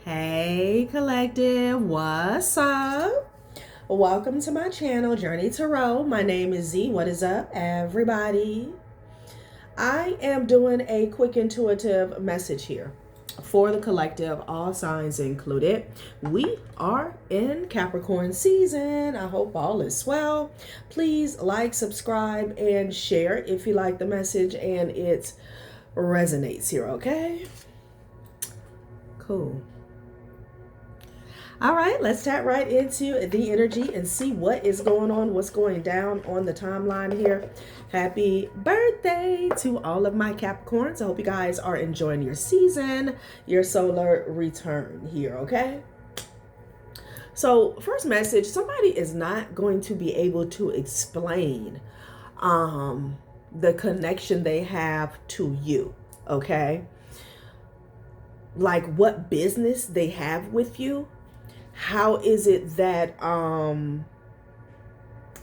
Hey collective, what's up? Welcome to my channel, Journey Tarot. My name is Z. What is up, everybody? I am doing a quick intuitive message here for the collective, all signs included. We are in Capricorn season. I hope all is well. Please like, subscribe, and share if you like the message and it resonates here, okay? Cool. All right, let's tap right into the energy and see what is going on, what's going down on the timeline here. Happy birthday to all of my Capricorns. I hope you guys are enjoying your season, your solar return here, okay? So first message, somebody is not going to be able to explain the connection they have to you, okay? Like what business they have with you. How is it that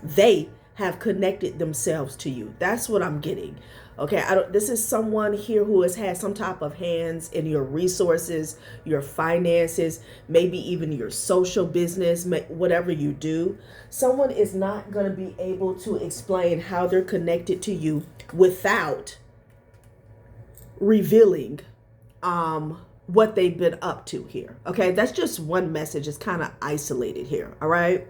they have connected themselves to you? That's what I'm getting. Okay, this is someone here who has had some type of hands in your resources, your finances, maybe even your social business, whatever you do. Someone is not going to be able to explain how they're connected to you without revealing what they've been up to here. Okay, that's just one message. It's kind of isolated here. All right.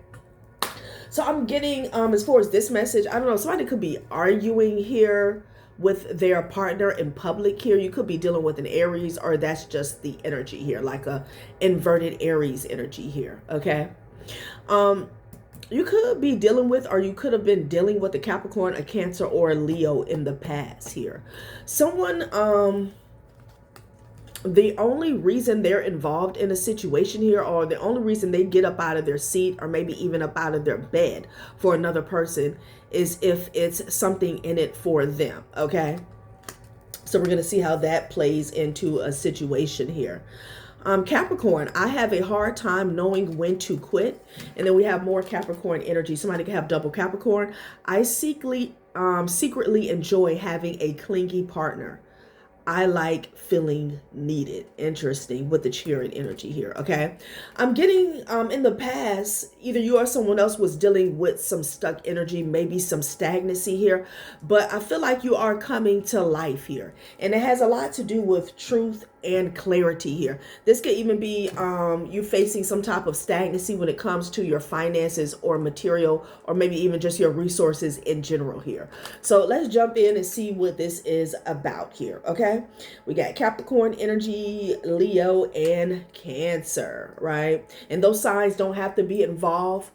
So I'm getting as far as this message, I don't know, somebody could be arguing here with their partner in public here. You could be dealing with an Aries, or that's just the energy here, like a inverted Aries energy here. Okay. You could be dealing with, or you could have been dealing with a Capricorn, a Cancer, or a Leo in the past here. Someone the only reason they're involved in a situation here, or the only reason they get up out of their seat, or maybe even up out of their bed for another person, is if it's something in it for them. Okay. So we're going to see how that plays into a situation here. Capricorn, I have a hard time knowing when to quit. And then we have more Capricorn energy. Somebody could have double Capricorn. I secretly enjoy having a clingy partner. I like feeling needed. Interesting with the Chariot energy here, okay? I'm getting, in the past, either you or someone else was dealing with some stuck energy, maybe some stagnancy here, but I feel like you are coming to life here. And it has a lot to do with truth and clarity here. This could even be you facing some type of stagnancy when it comes to your finances or material, or maybe even just your resources in general here. So let's jump in and see what this is about here, okay? We got Capricorn energy, Leo, and Cancer, right? And those signs don't have to be involved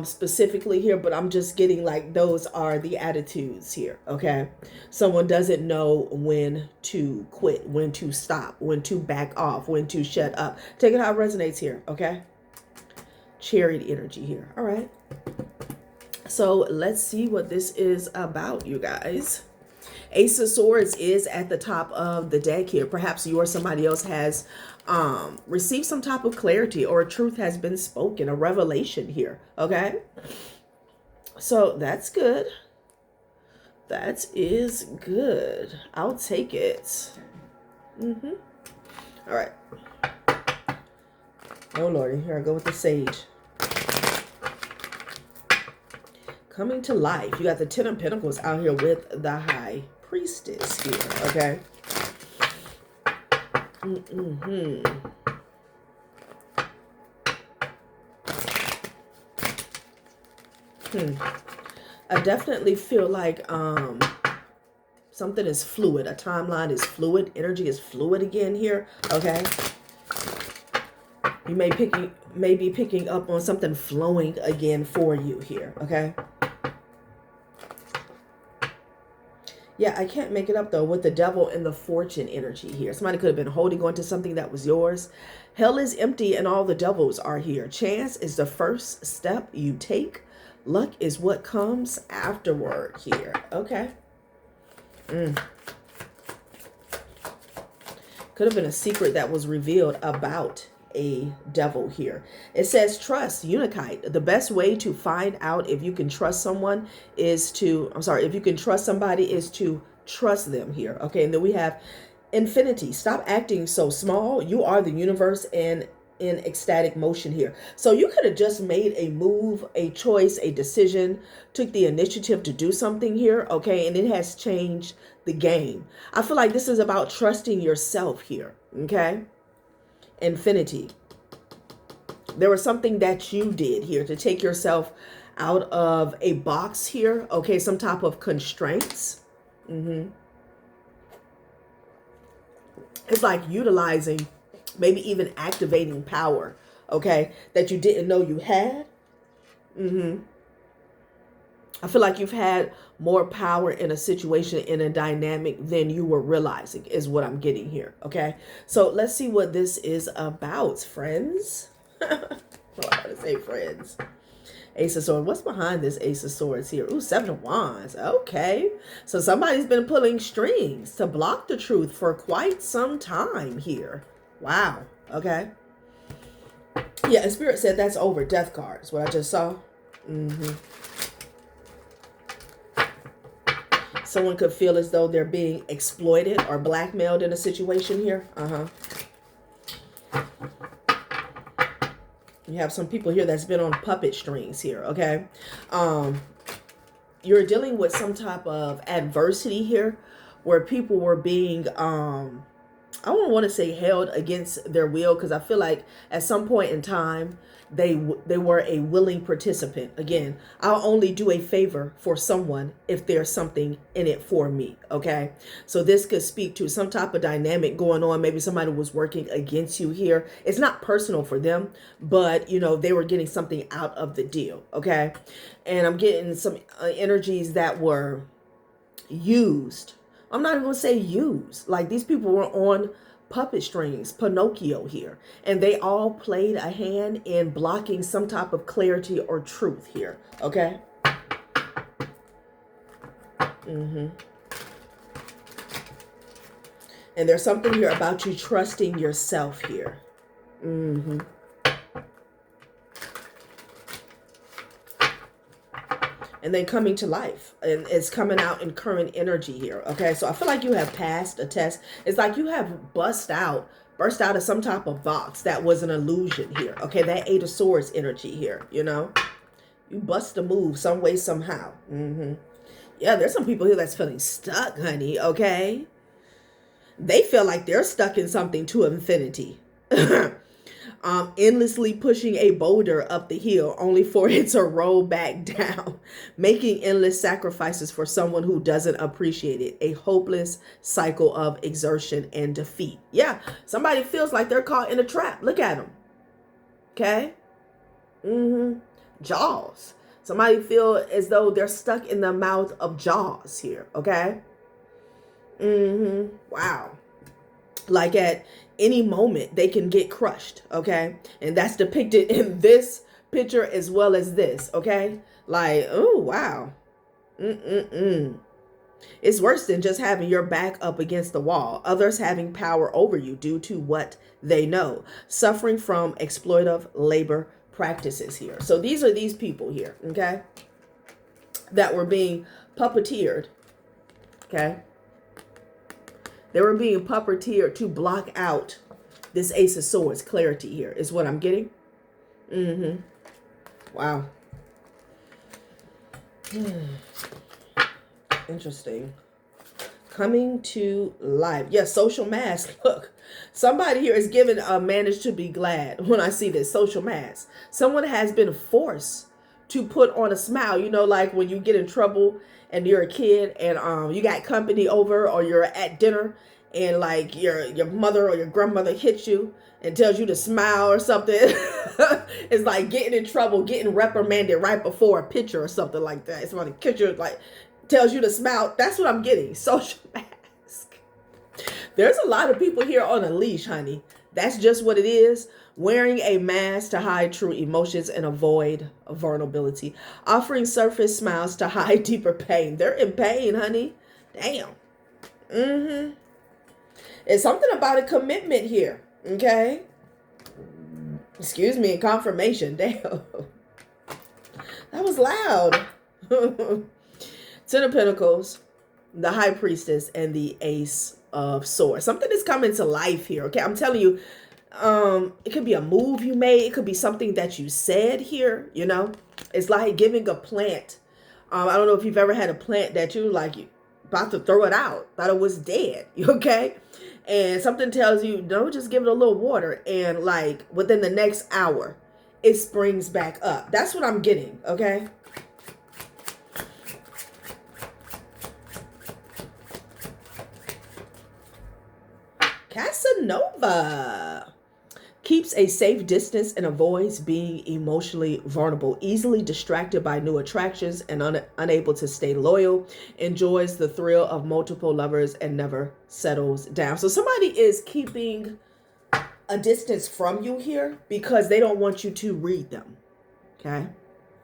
specifically here, but I'm just getting like those are the attitudes here, okay? Someone doesn't know when to quit, when to stop, when to back off, when to shut up. Take it how it resonates here, okay? Chariot energy here. All right. So let's see what this is about, you guys. Ace of Swords is at the top of the deck here. Perhaps you or somebody else has received some type of clarity, or a truth has been spoken, a revelation here, okay? So that's good. That is good. I'll take it. All right. Oh, Lordy. Here I go with the Sage. Coming to life. You got the Ten of Pentacles out here with the High Priestess here, okay? I definitely feel like something is fluid. A timeline is fluid. Energy is fluid again here, okay? You may be picking up on something flowing again for you here, okay? Yeah, I can't make it up though with the Devil and the Fortune energy here. Somebody could have been holding on to something that was yours. Hell is empty and all the devils are here. Chance is the first step you take. Luck is what comes afterward here. Okay. Could have been a secret that was revealed about a devil here. It says trust, Unikite. The best way to find out if you can trust someone is to, if you can trust somebody is to trust them here. Okay, and then we have Infinity. Stop acting so small. You are the universe and in ecstatic motion here. So you could have just made a move, a choice, a decision, took the initiative to do something here, okay? And it has changed the game. I feel like this is about trusting yourself here, okay? Infinity. There was something that you did here to take yourself out of a box here, okay? Some type of constraints. It's like utilizing, maybe even activating power, okay, that you didn't know you had. I feel like you've had more power in a situation, in a dynamic than you were realizing is what I'm getting here, okay? So let's see what this is about, friends. Well, I want to say friends. Ace of Swords. What's behind this Ace of Swords here? Ooh, Seven of Wands. Okay. So somebody's been pulling strings to block the truth for quite some time here. Wow. Okay. Yeah, and Spirit said that's over. Death cards. What I just saw. Someone could feel as though they're being exploited or blackmailed in a situation here. You have some people here that's been on puppet strings here, okay? You're dealing with some type of adversity here where people were being, I don't want to say held against their will, because I feel like at some point in time, they were a willing participant. Again, I'll only do a favor for someone if there's something in it for me, okay? So this could speak to some type of dynamic going on. Maybe somebody was working against you here. It's not personal for them, but, you know, they were getting something out of the deal, okay? And I'm getting some energies that were used. I'm not even going to say used. Like, these people were on puppet strings, Pinocchio here, and they all played a hand in blocking some type of clarity or truth here, okay? And there's something here about you trusting yourself here. And then coming to life, and it's coming out in current energy here, okay? So I feel like you have passed a test. It's like you have burst out of some type of box that was an illusion here, okay? That Eight of Swords energy here, you know? You bust a move some way, somehow. Yeah, there's some people here that's feeling stuck, honey, okay? They feel like they're stuck in something to infinity. Endlessly pushing a boulder up the hill only for it to roll back down, making endless sacrifices for someone who doesn't appreciate it. A hopeless cycle of exertion and defeat. Yeah, somebody feels like they're caught in a trap. Look at them. Okay? Jaws. Somebody feel as though they're stuck in the mouth of Jaws here. Okay? Wow. Like at any moment they can get crushed, okay? And that's depicted in this picture as well as this, okay? Like, oh, wow. It's worse than just having your back up against the wall. Others having power over you due to what they know. Suffering from exploitative labor practices here. So these are these people here, okay? That were being puppeteered, okay? They were being puppeteered to block out this Ace of Swords clarity here is what I'm getting. Wow. Interesting. Coming to life. Yes, social mask. Look, somebody here is given a managed to be glad when I see this social mask. Someone has been forced to put on a smile. You know, like when you get in trouble and you're a kid and you got company over, or you're at dinner and like your mother or your grandmother hits you and tells you to smile or something. It's like getting in trouble, getting reprimanded right before a picture or something like that. It's about a picture like tells you to smile. That's what I'm getting. Social mask. There's a lot of people here on a leash, honey. That's just what it is. Wearing a mask to hide true emotions and avoid vulnerability. Offering surface smiles to hide deeper pain. They're in pain, honey. Damn. It's something about a commitment here. Okay? Excuse me, confirmation. Damn. That was loud. Ten of Pentacles, the High Priestess, and the Ace of Swords. Something is coming to life here. Okay, I'm telling you, it could be a move you made. It could be something that you said here. You know, it's like giving a plant. I don't know if you've ever had a plant that you like you about to throw it out, thought it was dead. Okay, and something tells you don't just give it a little water, and like within the next hour, it springs back up. That's what I'm getting. Okay. Casanova keeps a safe distance and avoids being emotionally vulnerable, easily distracted by new attractions and unable to stay loyal, enjoys the thrill of multiple lovers and never settles down. So somebody is keeping a distance from you here because they don't want you to read them. Okay.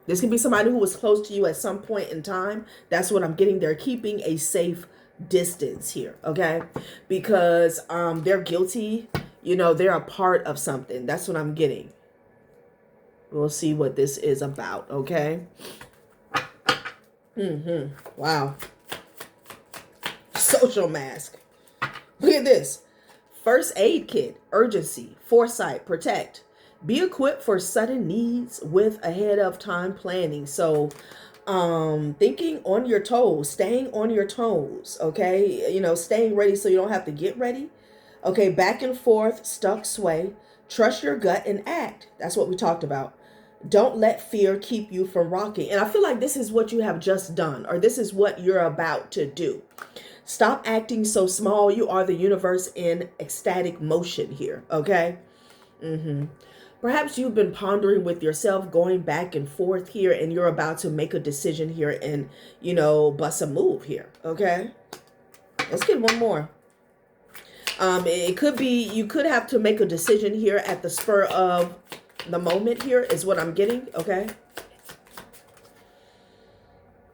This can be somebody who was close to you at some point in time. That's what I'm getting. They're keeping a safe distance here, okay? Because they're guilty. You know, they're a part of something. That's what I'm getting. We'll see what this is about, okay? Wow. Social mask. Look at this. First aid kit, urgency, foresight, protect. Be equipped for sudden needs with ahead of time planning. So, thinking on your toes, staying on your toes, okay? You know, staying ready so you don't have to get ready. Okay, back and forth, stuck, sway. Trust your gut and act. That's what we talked about. Don't let fear keep you from rocking. And I feel like this is what you have just done, or this is what you're about to do. Stop acting so small. You are the universe in ecstatic motion here, okay? Perhaps you've been pondering with yourself, going back and forth here, and you're about to make a decision here and, you know, bust a move here, okay? Let's get one more. It could be, you could have to make a decision here at the spur of the moment here is what I'm getting, okay?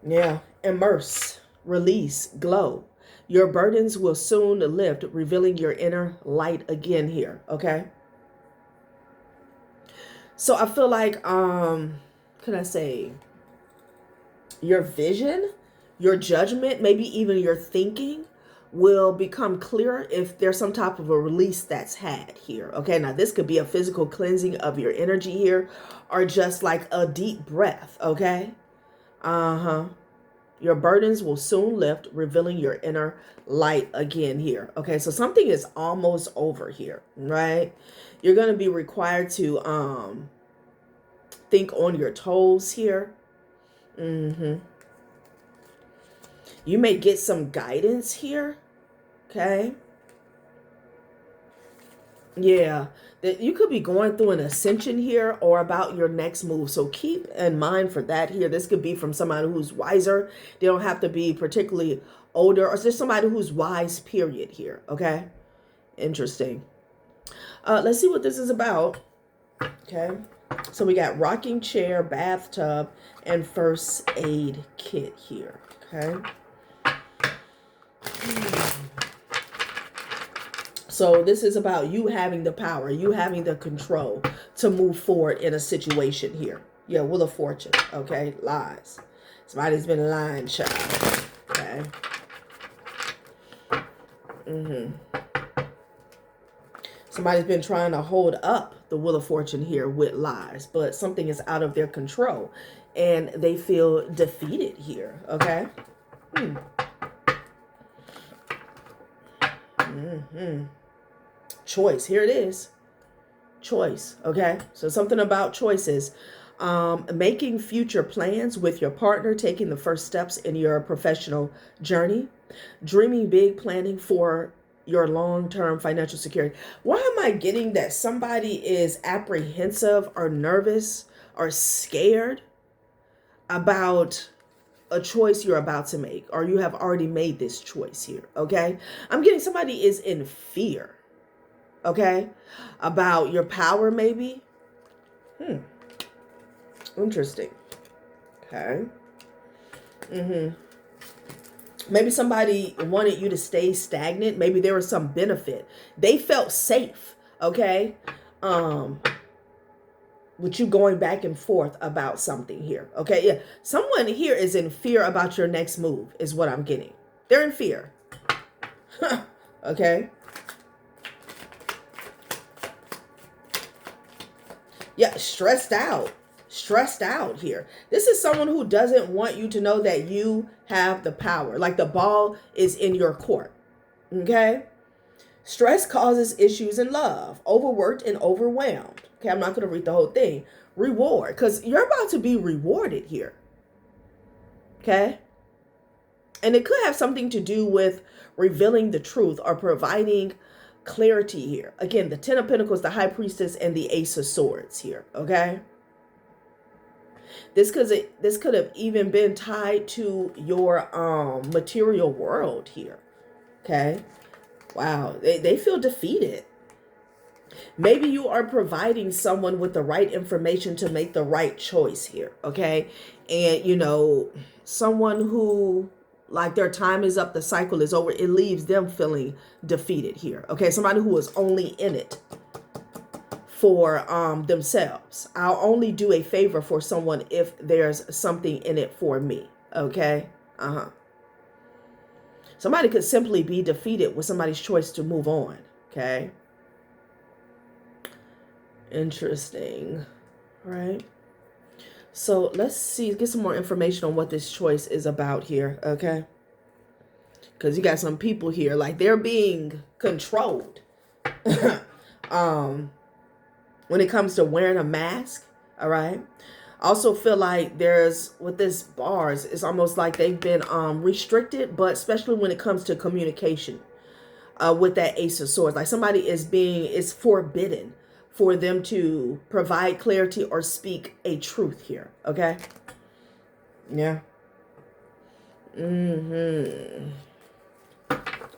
Yeah, immerse, release, glow. Your burdens will soon lift, revealing your inner light again here, okay? So I feel like, could I say, your vision, your judgment, maybe even your thinking will become clearer if there's some type of a release that's had here. Okay, now this could be a physical cleansing of your energy here, or just like a deep breath, okay? Your burdens will soon lift, revealing your inner light again here. Okay, so something is almost over here, right? You're going to be required to think on your toes here. You may get some guidance here. Okay. Yeah, that you could be going through an ascension here or about your next move. So keep in mind for that here. This could be from somebody who's wiser. They don't have to be particularly older, or just somebody who's wise, period here. Okay. Interesting. Let's see what this is about. Okay. So we got rocking chair, bathtub, and first aid kit here. Okay. So this is about you having the power, you having the control to move forward in a situation here. Yeah, Wheel of Fortune. Okay, lies. Somebody's been lying, child. Okay. Somebody's been trying to hold up the Wheel of Fortune here with lies, but something is out of their control and they feel defeated here. Okay. Choice. Here it is. Choice. Okay. So something about choices. Making future plans with your partner, taking the first steps in your professional journey, dreaming big, planning for your long-term financial security. Why am I getting that somebody is apprehensive or nervous or scared about a choice you're about to make, or you have already made this choice here? Okay. I'm getting somebody is in fear. Okay. About your power, maybe. Interesting. Okay. Maybe somebody wanted you to stay stagnant. Maybe there was some benefit. They felt safe. Okay. With you going back and forth about something here. Okay. Yeah. Someone here is in fear about your next move is what I'm getting. They're in fear. Okay. Yeah, stressed out. Stressed out here. This is someone who doesn't want you to know that you have the power. Like the ball is in your court. Okay. Stress causes issues in love. Overworked and overwhelmed. Okay, I'm not going to read the whole thing. Reward. Because you're about to be rewarded here. Okay. And it could have something to do with revealing the truth or providing clarity here. Again, the Ten of Pentacles, the High Priestess, and the Ace of Swords here. Okay. This could have even been tied to your material world here. Okay. Wow. They feel defeated. Maybe you are providing someone with the right information to make the right choice here. Okay. And, you know, someone who, like, their time is up, the cycle is over, it leaves them feeling defeated here. Okay. Somebody who is only in it for themselves. I'll only do a favor for someone if there's something in it for me. Okay. Somebody could simply be defeated with somebody's choice to move on. Okay. Interesting. Right. So let's see, get some more information on what this choice is about here. Okay. Because you got some people here, like they're being controlled. When it comes to wearing a mask. All right. Also feel like there's, with this bars, it's almost like they've been restricted, but especially when it comes to communication with that Ace of Swords. Like somebody is forbidden for them to provide clarity or speak a truth here. Okay. Yeah.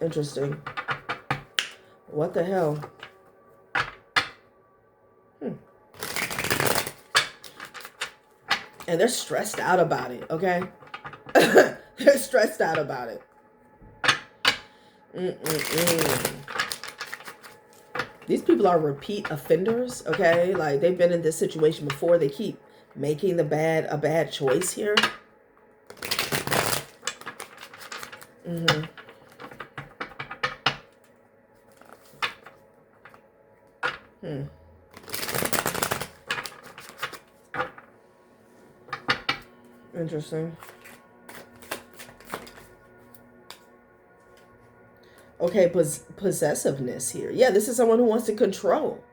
Interesting. What the hell? And they're stressed out about it, okay? They're stressed out about it. These people are repeat offenders, okay? Like, they've been in this situation before. They keep making a bad choice here. Interesting. Okay, possessiveness here. Yeah, this is someone who wants to control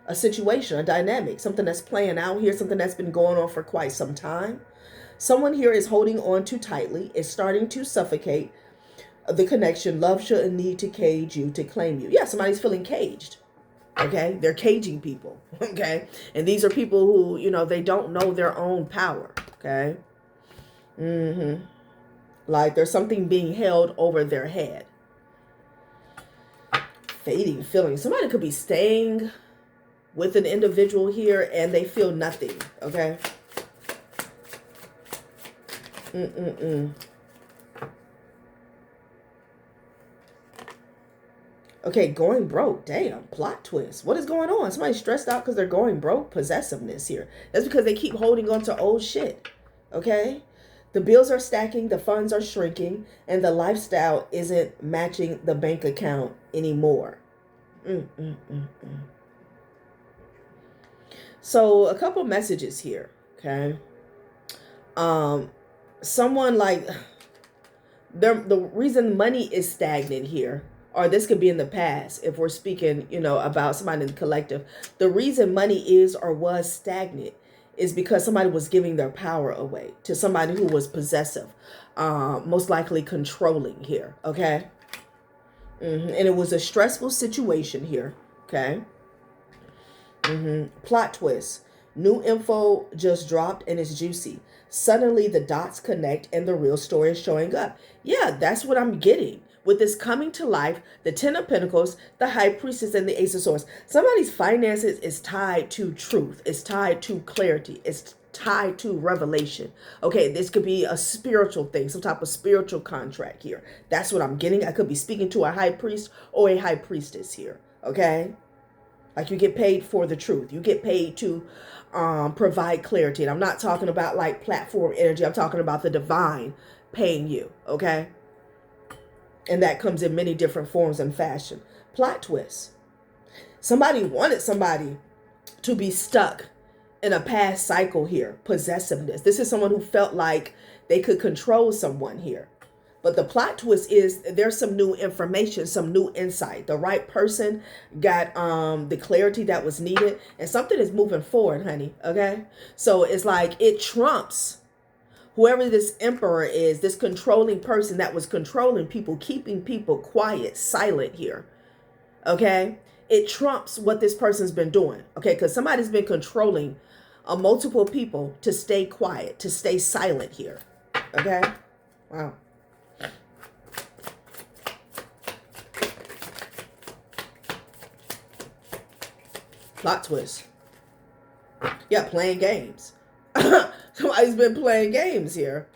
a situation, a dynamic, something that's playing out here, something that's been going on for quite some time. Someone here is holding on too tightly, is starting to suffocate the connection. Love shouldn't need to cage you to claim you. Yeah, somebody's feeling caged. Okay, they're caging people. Okay, and these are people who, you know, they don't know their own power. Okay. Like there's something being held over their head. Fading feelings. Somebody could be staying with an individual here and they feel nothing. Okay. Okay, going broke. Damn, plot twist. What is going on? Somebody's stressed out because they're going broke. Possessiveness here. That's because they keep holding on to old shit. Okay. The bills are stacking, the funds are shrinking, and the lifestyle isn't matching the bank account anymore. So a couple messages here, okay? Someone like, the reason money is stagnant here, or this could be in the past if we're speaking, you know, about somebody in the collective. The reason money is or was stagnant is because somebody was giving their power away to somebody who was possessive, most likely controlling here, okay? And it was a stressful situation here, okay? Plot twist. New info just dropped and it's juicy. Suddenly the dots connect and the real story is showing up. Yeah, that's what I'm getting. With this coming to life, the Ten of Pentacles, the High Priestess, and the Ace of Swords. Somebody's finances is tied to truth. It's tied to clarity. It's tied to revelation. Okay, this could be a spiritual thing, some type of spiritual contract here. That's what I'm getting. I could be speaking to a high priest or a high priestess here. Okay? Like you get paid for the truth. You get paid to provide clarity. And I'm not talking about like platform energy. I'm talking about the divine paying you. Okay? And that comes in many different forms and fashion. Plot twist. Somebody wanted somebody to be stuck in a past cycle here. Possessiveness. This is someone who felt like they could control someone here. But the plot twist is there's some new information, some new insight. The right person got the clarity that was needed, and something is moving forward, honey. Okay? So it's like it trumps whoever this emperor is, this controlling person that was controlling people, keeping people quiet, silent here. Okay? It trumps what this person's been doing. Okay? Because somebody's been controlling multiple people to stay quiet, to stay silent here. Okay? Wow. Plot twist. Yeah, playing games. Somebody's been playing games here.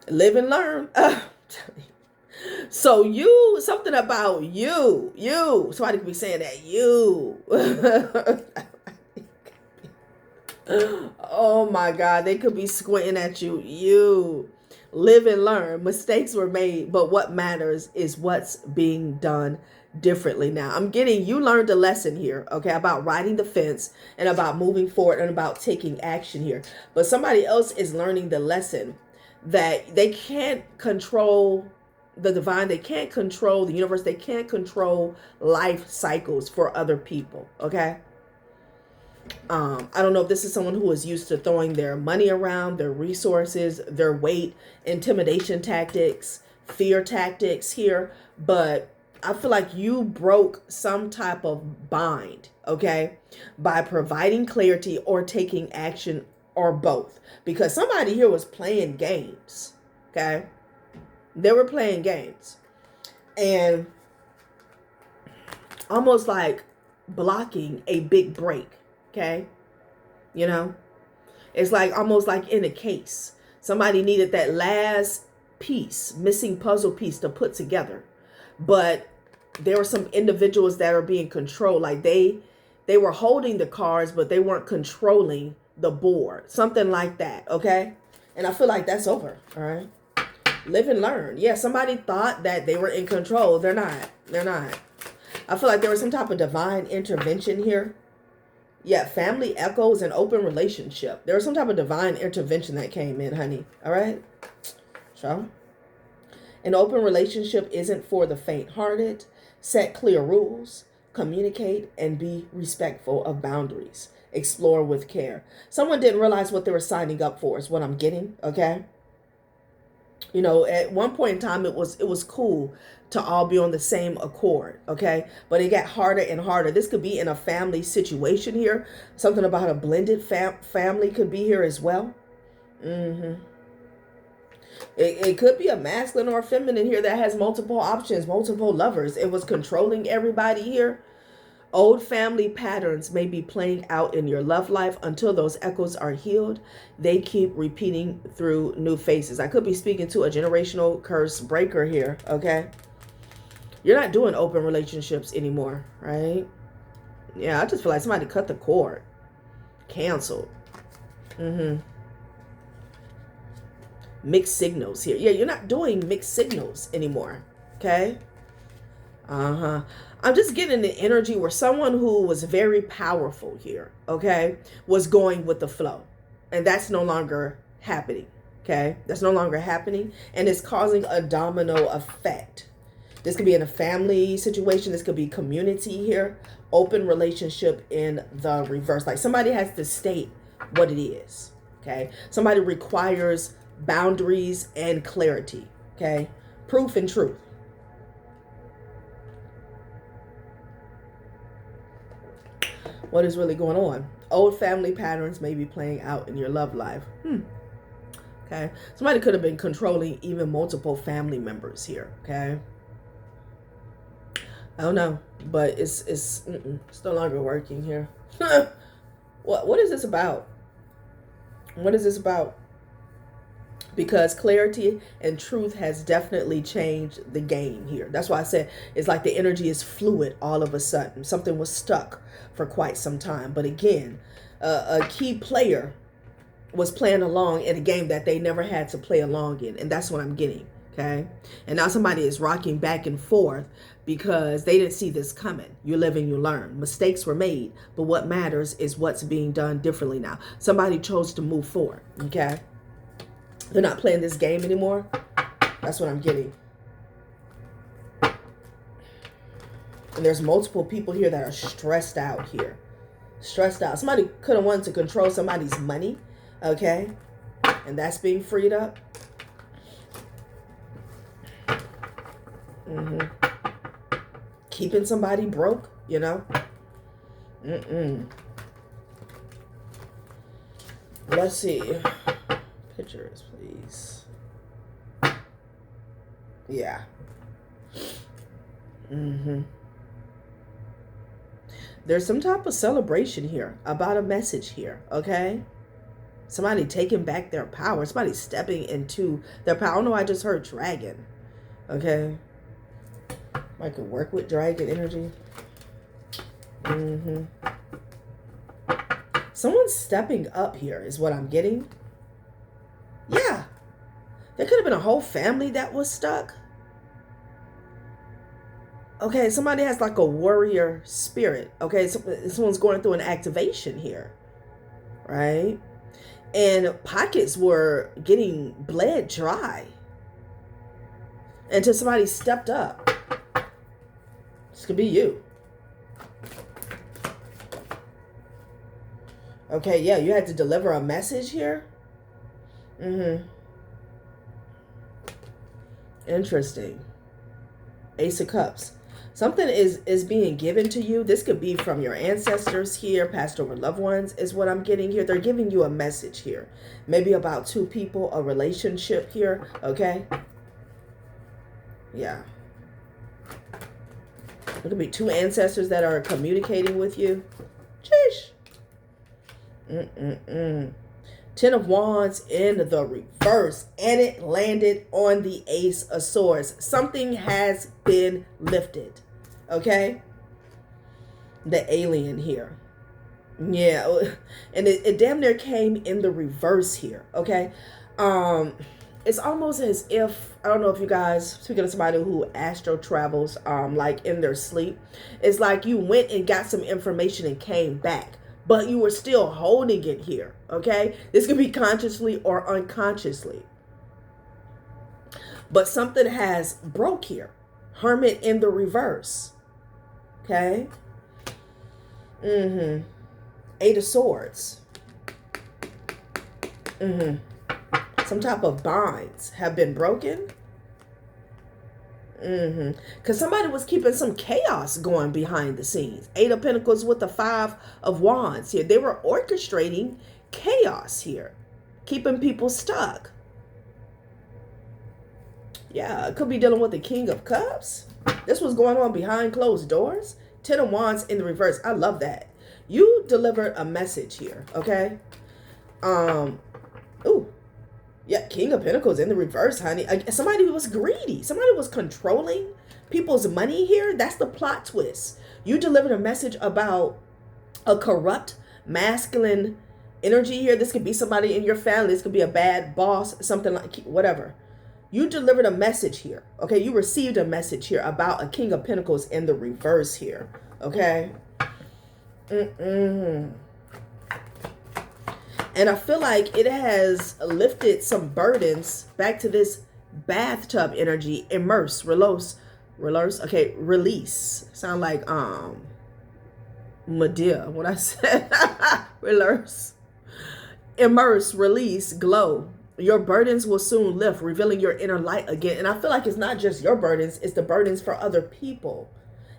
Live and learn. So you, something about you. Somebody could be saying that you. Oh my God, they could be squinting at you. You. Live and learn. Mistakes were made, but what matters is what's being done differently now. I'm getting, you learned a lesson here, okay, about riding the fence and about moving forward and about taking action here. But somebody else is learning the lesson that they can't control the divine, they can't control the universe, they can't control life cycles for other people, okay? I don't know if this is someone who is used to throwing their money around, their resources, their weight, intimidation tactics, fear tactics here, but I feel like you broke some type of bind, okay, by providing clarity or taking action or both. Because somebody here was playing games, okay? They were playing games and almost like blocking a big break, okay? You know, it's like almost like in a case. Somebody needed that last piece, missing puzzle piece to put together. But there were some individuals that are being controlled. Like they were holding the cards, but they weren't controlling the board. Something like that, okay? And I feel like that's over, all right? Live and learn. Yeah, somebody thought that they were in control. They're not. They're not. I feel like there was some type of divine intervention here. Yeah, family echoes and open relationship. There was some type of divine intervention that came in, honey. All right? So, an open relationship isn't for the faint-hearted. Set clear rules. Communicate and be respectful of boundaries. Explore with care. Someone didn't realize what they were signing up for is what I'm getting, okay? You know, at one point in time, it was cool to all be on the same accord, okay? But it got harder and harder. This could be in a family situation here. Something about a blended family could be here as well. It could be a masculine or a feminine here that has multiple options, multiple lovers. It was controlling everybody here. Old family patterns may be playing out in your love life until those echoes are healed. They keep repeating through new faces. I could be speaking to a generational curse breaker here, okay? You're not doing open relationships anymore, right? Yeah, I just feel like somebody cut the cord. Canceled. Mixed signals here. Yeah, you're not doing mixed signals anymore, okay? I'm just getting the energy where someone who was very powerful here, okay, was going with the flow. And that's no longer happening, okay? That's no longer happening. And it's causing a domino effect. This could be in a family situation. This could be community here. Open relationship in the reverse. Like somebody has to state what it is, okay? Somebody requires boundaries and clarity, okay? Proof and truth. What is really going on? Old family patterns may be playing out in your love life. Okay. Somebody could have been controlling even multiple family members here. Okay. I don't know, but it's no longer working here. What is this about? What is this about? Because clarity and truth has definitely changed the game here. That's why I said it's like the energy is fluid all of a sudden. Something was stuck for quite some time. But again, a key player was playing along in a game that they never had to play along in. And that's what I'm getting. Okay. And now somebody is rocking back and forth because they didn't see this coming. You live and you learn. Mistakes were made, but what matters is what's being done differently now. Somebody chose to move forward. Okay. They're not playing this game anymore. That's what I'm getting. And there's multiple people here that are stressed out here. Stressed out. Somebody could have wanted to control somebody's money. Okay. And that's being freed up. Keeping somebody broke, you know. Let's see. Pictures, please. Yeah. There's some type of celebration here about a message here, okay? Somebody taking back their power. Somebody stepping into their power. I don't know, I just heard dragon, okay? I could work with dragon energy. Someone's stepping up here is what I'm getting. Yeah. There could have been a whole family that was stuck. Okay, somebody has like a warrior spirit. Okay, someone's going through an activation here. Right? And pockets were getting bled dry. Until somebody stepped up. This could be you. Okay, yeah, you had to deliver a message here. Interesting. Ace of Cups. Something is being given to you. This could be from your ancestors here, passed over loved ones is what I'm getting here. They're giving you a message here. Maybe about two people, a relationship here, okay? Yeah. It could be two ancestors that are communicating with you. Sheesh. Ten of Wands in the reverse. And it landed on the Ace of Swords. Something has been lifted. Okay? The alien here. Yeah. And it damn near came in the reverse here. Okay? It's almost as if, I don't know if you guys, speaking of somebody who astro travels, like in their sleep, it's like you went and got some information and came back, but you were still holding it here, okay? This could be consciously or unconsciously. But something has broke here. Hermit in the reverse, okay? Eight of Swords. Some type of binds have been broken. Because somebody was keeping some chaos going behind the scenes. Eight of Pentacles with the Five of Wands here. They were orchestrating chaos here. Keeping people stuck. Yeah, it could be dealing with the King of Cups. This was going on behind closed doors. Ten of Wands in the reverse. I love that. You delivered a message here, okay? Yeah, King of Pentacles in the reverse, honey. Somebody was greedy. Somebody was controlling people's money here. That's the plot twist. You delivered a message about a corrupt, masculine energy here. This could be somebody in your family. This could be a bad boss, something like, whatever. You delivered a message here. Okay, you received a message here about a King of Pentacles in the reverse here. Okay. And I feel like it has lifted some burdens back to this bathtub energy. Immerse, release. Okay, release. Sound like Medea. What I said. Release. Immerse, release, glow. Your burdens will soon lift, revealing your inner light again. And I feel like it's not just your burdens, it's the burdens for other people.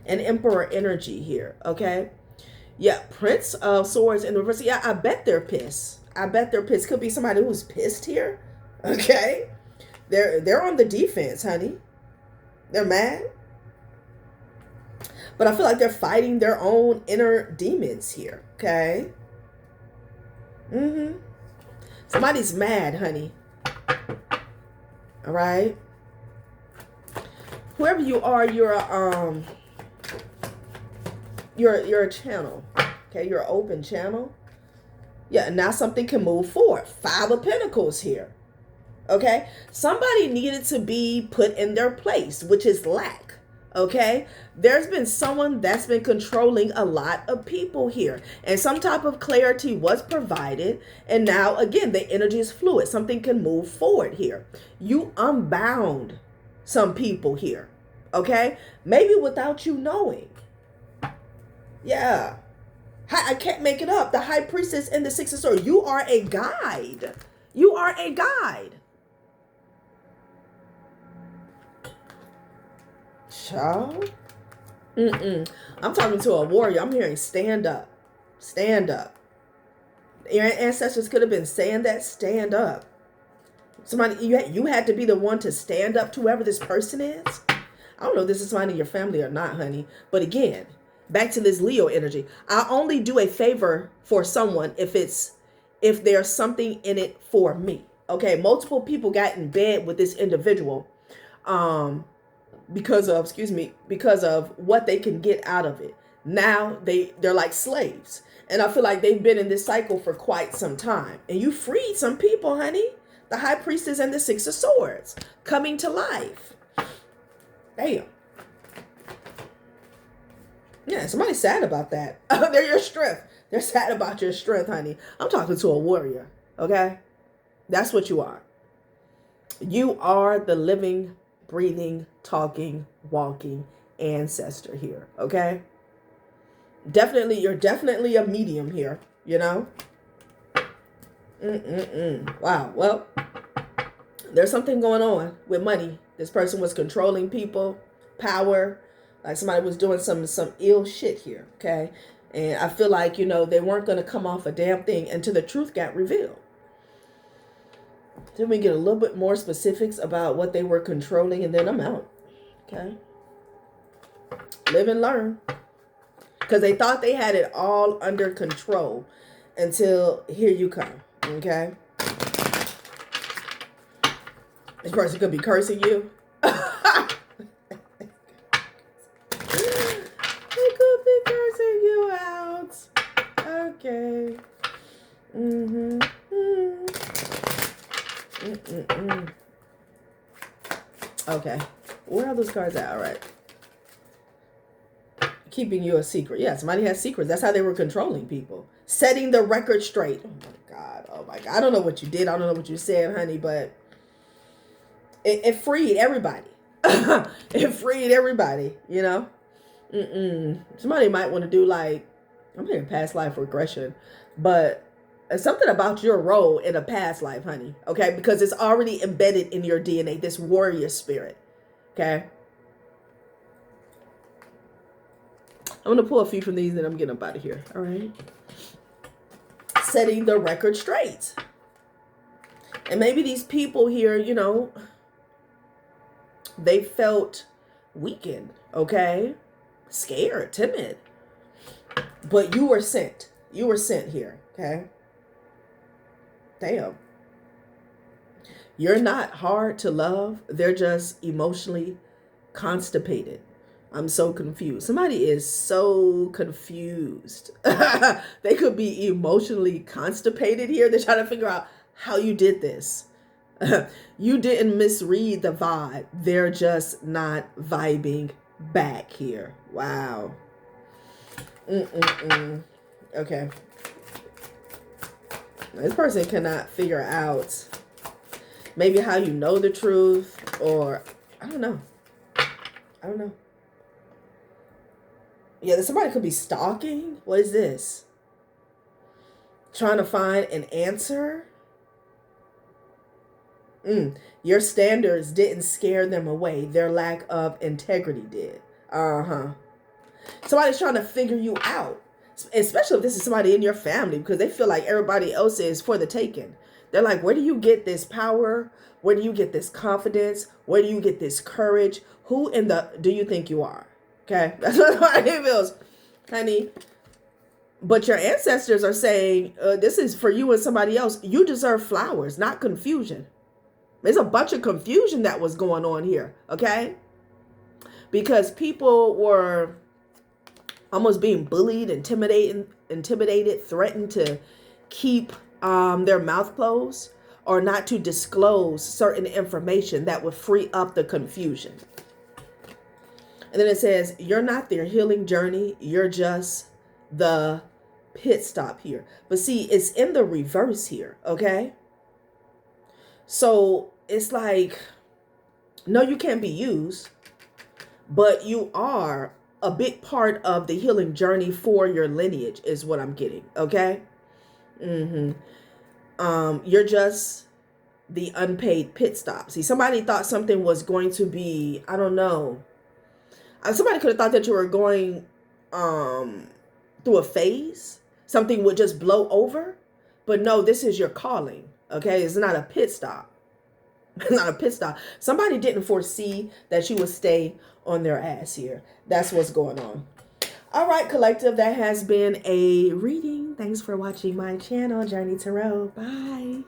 And Emperor energy here, okay? Yeah, Prince of Swords in the reverse. Yeah, I bet they're pissed. I bet they're pissed. Could be somebody who's pissed here. Okay. They're on the defense, honey. They're mad. But I feel like they're fighting their own inner demons here. Okay. Somebody's mad, honey. All right. Whoever you are, you're a channel. Okay, you're an open channel. Yeah, now something can move forward. Five of Pentacles here. Okay? Somebody needed to be put in their place, which is lack. Okay? There's been someone that's been controlling a lot of people here. And some type of clarity was provided. And now, again, the energy is fluid. Something can move forward here. You unbound some people here. Okay? Maybe without you knowing. Yeah. I can't make it up. The High Priestess and the Six of Swords. You are a guide. You are a guide. Child. I'm talking to a warrior. I'm hearing stand up. Stand up. Your ancestors could have been saying that. Stand up. Somebody, you had to be the one to stand up to whoever this person is. I don't know if this is somebody in your family or not, honey. But again, back to this Leo energy. I only do a favor for someone if there's something in it for me. Okay, multiple people got in bed with this individual because of what they can get out of it. Now they're like slaves. And I feel like they've been in this cycle for quite some time. And you freed some people, honey. The High Priestess and the Six of Swords coming to life. Damn. Yeah, somebody's sad about that. They're your strength. They're sad about your strength, honey. I'm talking to a warrior, okay? That's what you are. You are the living, breathing, talking, walking ancestor here, okay? You're definitely a medium here, you know? Wow, well, there's something going on with money. This person was controlling people, power, like somebody was doing some ill shit here, okay? And I feel like, they weren't going to come off a damn thing until the truth got revealed. Then we get a little bit more specifics about what they were controlling, and then I'm out, okay? Live and learn. Because they thought they had it all under control until here you come, okay? This person could be cursing you. They could be cursing you out. Okay. Okay. Where are those cards at? All right. Keeping you a secret. Yeah, somebody has secrets. That's how they were controlling people. Setting the record straight. Oh my God. Oh my God. I don't know what you did. I don't know what you said, honey, but it freed everybody. It freed everybody, Somebody might want to do I'm hearing past life regression, but it's something about your role in a past life, honey. Okay. Because it's already embedded in your DNA, this warrior spirit. Okay. I'm going to pull a few from these and I'm getting up out of here. All right. Setting the record straight. And maybe these people here, they felt weakened, okay? Scared, timid. But you were sent. You were sent here, okay? Damn. You're not hard to love. They're just emotionally constipated. I'm so confused. Somebody is so confused. They could be emotionally constipated here. They're trying to figure out how you did this. You didn't misread the vibe. They're just not vibing back here. Wow. Okay. This person cannot figure out maybe how you know the truth, or I don't know. Yeah, somebody could be stalking. What is this? Trying to find an answer? Your standards didn't scare them away. Their lack of integrity did. Somebody's trying to figure you out. Especially if this is somebody in your family, because they feel like everybody else is for the taking. They're like, where do you get this power? Where do you get this confidence? Where do you get this courage? Who do you think you are? Okay, that's what it feels, honey. But your ancestors are saying, this is for you and somebody else. You deserve flowers, not confusion. There's a bunch of confusion that was going on here, okay? Because people were almost being bullied, intimidated, threatened to keep their mouth closed, or not to disclose certain information that would free up the confusion. And then it says, you're not their healing journey. You're just the pit stop here. But see, it's in the reverse here, okay? So it's like, no, you can't be used, but you are a big part of the healing journey for your lineage is what I'm getting, okay? You're just the unpaid pit stop. See, somebody thought something was going to be, I don't know. Somebody could have thought that you were going through a phase. Something would just blow over. But no, this is your calling, okay? It's not a pit stop. It's not a pit stop. Somebody didn't foresee that you would stay on their ass here. That's what's going on. All right, collective, that has been a reading. Thanks for watching my channel, Journey Tarot. Bye.